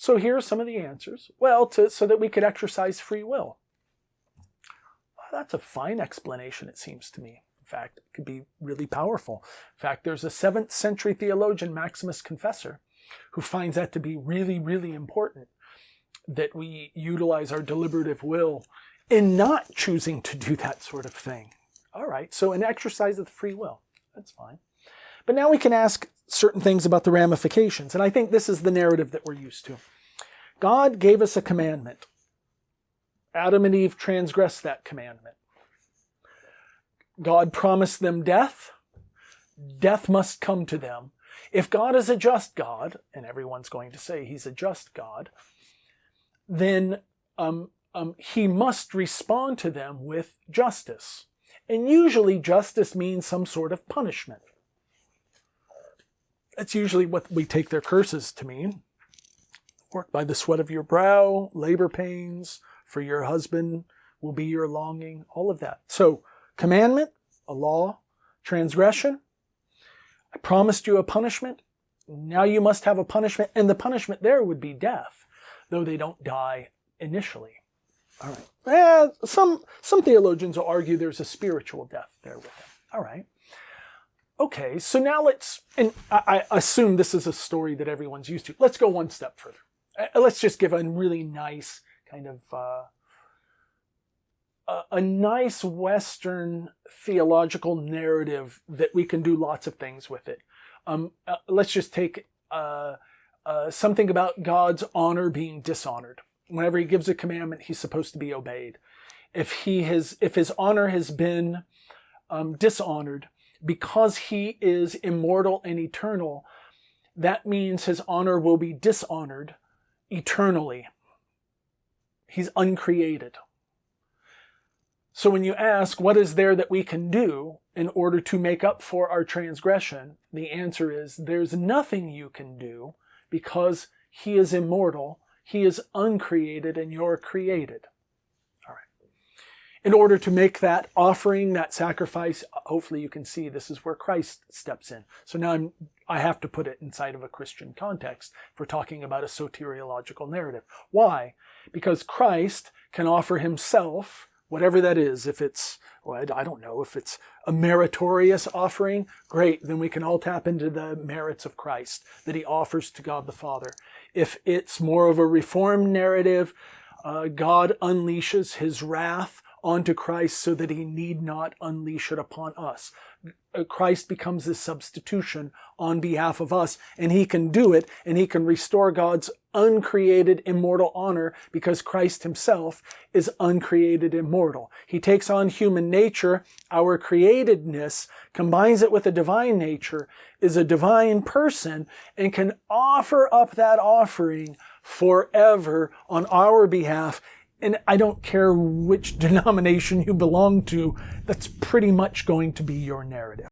So here are some of the answers. Well, so that we could exercise free will. Well, that's a fine explanation, it seems to me. In fact, it could be really powerful. In fact, there's a 7th century theologian, Maximus Confessor, who finds that to be really, really important, that we utilize our deliberative will in not choosing to do that sort of thing. All right, so an exercise of free will, that's fine. But now we can ask certain things about the ramifications, and I think this is the narrative that we're used to. God gave us a commandment. Adam and Eve transgressed that commandment. God promised them death. Death must come to them. If God is a just God, and everyone's going to say he's a just God, then he must respond to them with justice. And usually justice means some sort of punishment. That's usually what we take their curses to mean. Work by the sweat of your brow, labor pains, for your husband will be your longing, all of that. So, commandment, a law, transgression. I promised you a punishment. Now you must have a punishment. And the punishment there would be death, though they don't die initially. All right. Some theologians will argue there's a spiritual death there with them. All right. Okay, so now and I assume this is a story that everyone's used to. Let's go one step further. Let's just give a really nice kind of, a nice Western theological narrative that we can do lots of things with it. Let's just take something about God's honor being dishonored. Whenever he gives a commandment, he's supposed to be obeyed. If his honor has been dishonored, because he is immortal and eternal, that means his honor will be dishonored eternally. He's uncreated. So when you ask, what is there that we can do in order to make up for our transgression? The answer is, there's nothing you can do because he is immortal, he is uncreated, and you're created. In order to make that offering, that sacrifice, hopefully you can see this is where Christ steps in. So now I have to put it inside of a Christian context for talking about a soteriological narrative. Why? Because Christ can offer himself, whatever that is. If it's, well, I don't know, if it's a meritorious offering, great, then we can all tap into the merits of Christ that he offers to God the Father. If it's more of a reformed narrative, God unleashes his wrath onto Christ so that he need not unleash it upon us. Christ becomes the substitution on behalf of us, and he can do it, and he can restore God's uncreated immortal honor because Christ himself is uncreated immortal. He takes on human nature, our createdness, combines it with a divine nature, is a divine person, and can offer up that offering forever on our behalf. And I don't care which denomination you belong to, that's pretty much going to be your narrative.